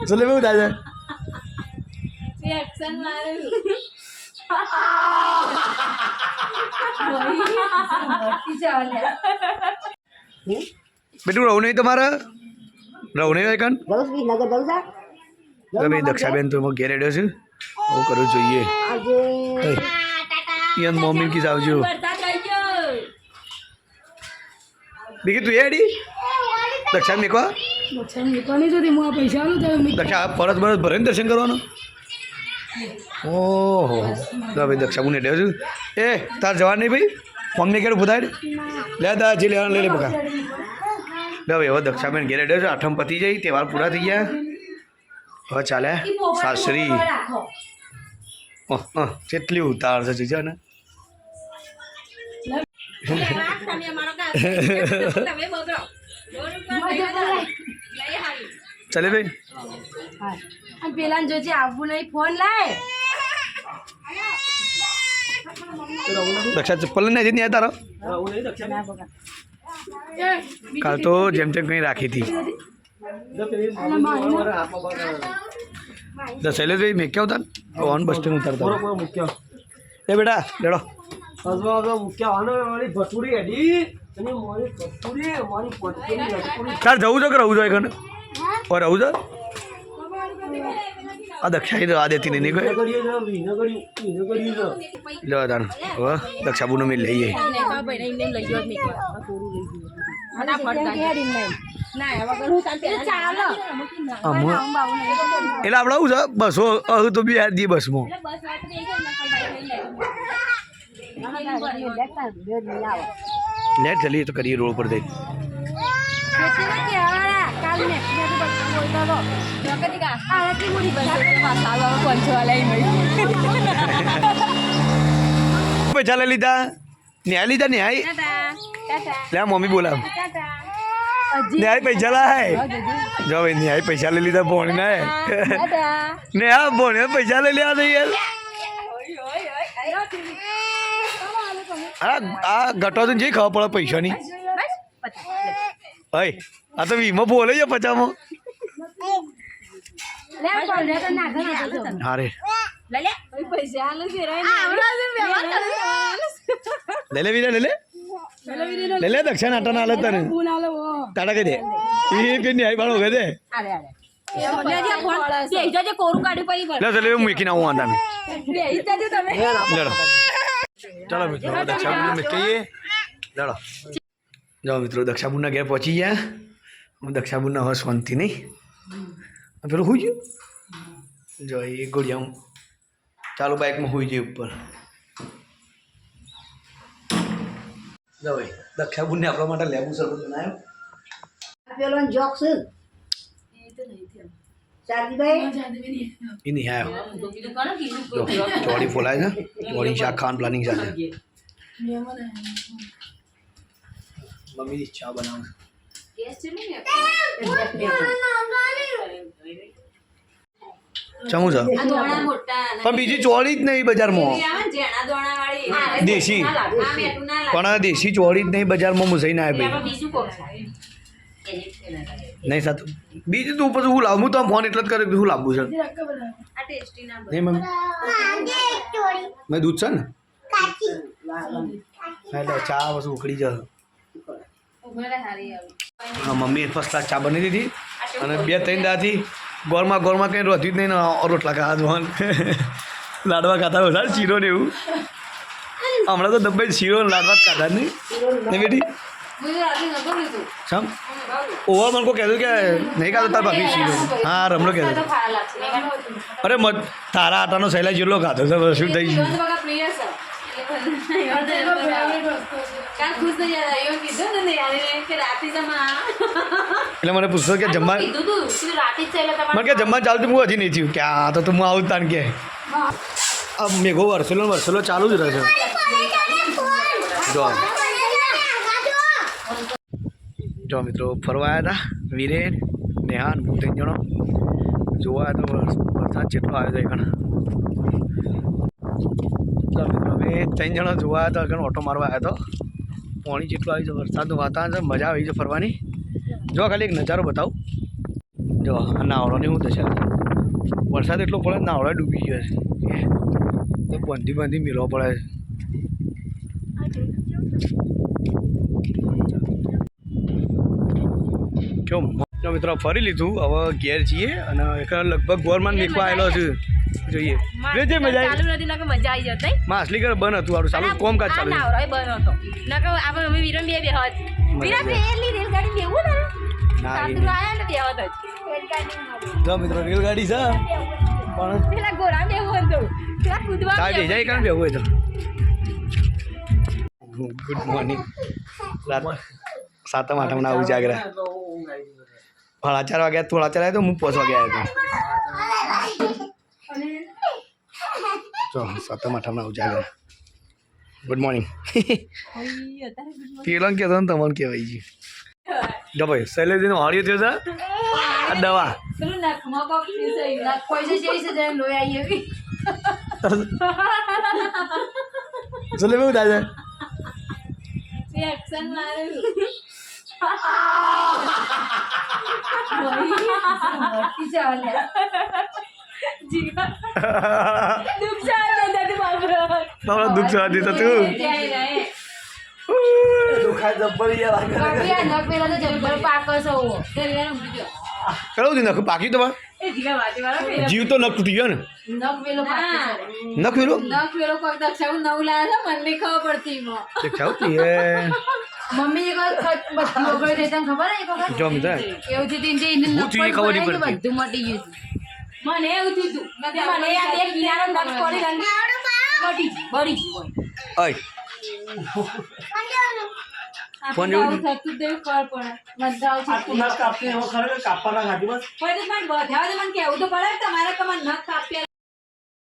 ચલે બહુ થાય એક્શન મારે બેટું રહું નહીં તમારે રહું નહીં કણ જવું છું નગર જવું છે તમે દક્ષાબેન તો એમાં ઘેર હેડ્યો છું આવું કરવું જોઈએ આજે યાર મમ્મી કી આવજો વરસાદ થઈ ગયો બીજી તું હેડી દક્ષા મેકવા દક્ષા પરત બરસ ભરીને દર્શન કરવાનું ઓહો તો ભાઈ દક્ષા હું હેડ્યો છું એ તાર જવા નહીં ભાઈ મમ્મી કેડું બધાડ લે દા જે લેવાનું લઈ લે બકા લે ભાઈ હવે દક્ષાબેન ઘેર હેડ્યો છે આઠમ પતી જઈ તહેવાર પૂરા થઈ ગયા હવે ચાલે સાસરી કેટલી ઉતાર છે જોજો ને તમે અમારો કામ તમે બગડો ચાલે ભાઈ પેલા જોજે આવવું નહીં ફોન લાય દક્ષા ચપ્પલ ને હજી નહીં તારો કાલ તો જેમ તેમ કંઈ રાખી હતી શૈલેષભાઈ મેં ક્યાં ઉતાર ઓન બસ સ્ટેન્ડ ઉતારતા એ બેટા લેડો તાર જવું છે કે રહું જોઈએ કને ઓ રહું છે આ દક્ષા આ દેતી નહીં કોઈ લો તાર હવે દક્ષાબુનો મેં લઈ જઈએ એટલે આપણે આવું છે બસો તો બી યાર દી બસમાં લેટ ચલીએ તો કરીએ રોડ પર જઈ પૈસા લઈ લીધા ન્યાય લીધા ન્યાય લે મમ્મી બોલાવ ન્યાય પૈસા લાય જો ભાઈ ન્યાય પૈસા લઈ લીધા ભોણી ના ને હા ભોણી પૈસા લઈ લેવા દઈએ આ ઘટો તો જે ખબર પડે પૈસાની ભાઈ આ તો વીમો બોલે છે પચામાં હારે લે લે વીરા લે લે દક્ષિણ આટા ના તને તાડા કહી દે એ કે ન્યાય બાળો કહી દે લે ચલે મૂકીને આવું વાંધા લેડો ચાલો મિત્રો દક્ષાબુન કહીએ લડો જાઓ મિત્રો દક્ષાબુનના ઘેર પહોંચી ગયા દક્ષાબુનના હવે શાંતિ નહીં પેલું હોઈ ગયું જો એ ગોળિયા ચાલો બાઇકમાં હોઈ જાય ઉપર જો ભાઈ દક્ષાબુનને આપણા માટે લેબુ શરબત બનાવ્યો પેલો જોક છે શાદીભાઈ એ નહીં આવ્યો જો ચોળી ફોલાય છે ચોળી શાક ખાવાનું પ્લાનિંગ સાથે મમ્મી ચા બનાવું ચમું છે પણ બીજી ચોળી જ નહીં બજારમાં દેશી પણ દેશી ચોળી જ નહીં બજારમાં મુસાઈ ના આવે ભાઈ નહીં સાતું બીજું તું પછી હું લાવું તો ફોન એટલે જ કરે શું લાવવું છે નહીં મમ્મી મેં દૂધ છે ને એટલે ચા વસ્તુ ઉખડી જશે હા મમ્મીએ ફર્સ્ટ ક્લાસ ચા બની દીધી અને 2-3 દાથી ગોળમાં કંઈ રોધ્યું જ નહીં ને રોટલા ખાવા લાડવા ખાતા વધારે શીરો ને એવું હમણાં તો દબાઈ શીરો લાડવા જ ખાતા નહીં બેટી સમ ઓવા મને કોઈ કહેતું કે નહીં ખાતો તાર ભાભી શીરો હા રમલો કહેતો અરે તારા આટાનો સહેલા જેટલો ખાતો છે શું થઈ ગયું એટલે મને પૂછતો કે જમવા મને કે જમવા ચાલતું હું હજી નહીં થયું કે આ તો હું આવું તાણ કે આ મેઘો વરસેલો ચાલુ જ રહે છે જો મિત્રો ફરવા આવ્યા હતા વિરેન નેહાન 3 જણો જોવા તો વરસાદ જેટલો આવ્યો હતો ઘણા તો મિત્રો અમે 3 જણો જોવા હતા ઘણો ઓટો મારવા આવ્યો હતો પાણી જેટલું આવ્યું છે વરસાદનું વાતાવરણ છે મજા આવી છે ફરવાની જો ખાલી એક નજારો બતાવું જો આ નાવડાની હું દશા વરસાદ એટલો પડે નાવડા ડૂબી ગયો છે તો બાંધી મેળવો પડે છે જો મિત્રો ફરી લીધું હવે ઘેર છીએ અને એક લગભગ ગોરમાં મેકવા આવેલો છું જોઈએ જે મજા ચાલુ નથી નકર મજા આવી જત નહીં માછલી ઘર બંધ હતું સારું ચાલુ કોમ કાજ ચાલુ નાવરાય બંધ હતો નકર આપણે અમે વિરમ બે બેહત વિરમ પેલી રેલગાડી બેવું ને ના સાતું આયા ને બેહત જ રેલગાડી જો મિત્રો રેલગાડી છે પણ પેલા ગોરા બેવું હતું પેલા કૂદવા ચાલ જઈ કામ બેવું હોય તો ગુડ મોર્નિંગ રાત 7 આઠમના આવું જાગરા 4:30 વાગ્યા થોડા ચલાય તો હું 5 વાગ્યા આવ્યો તો 7 આઠમના આવું જાગરા ગુડ મોર્નિંગ પેલા કહેતો ને તમને કહેવાય છે જો ભાઈ શૈલેષનો હાર્યો થયો છે આ દવા પેલું નખમાં કોક છે નખ કોઈ છે જે લોહી આવી એવી ચલે બહુ દાદા એક્શન મારે દુઃખ સહ દીધું તું કયું થયું નખ પાક્યું તમારે જીવ તો નખ તૂટી ગયો ને નખ વેલો દેખાવ મમ્મી એક બધું વગર દેતા ખબર જો મિત્ર એવું થયું ખબર નહીં પડતી બધું મટી ગયું મને એવું થયું મને આ એક કિનારો નખ પડી બળી ગયું અય ફોન જેવું થતું તેવું કર પડે મને કેવું તો પડે તમારે કમાન નખ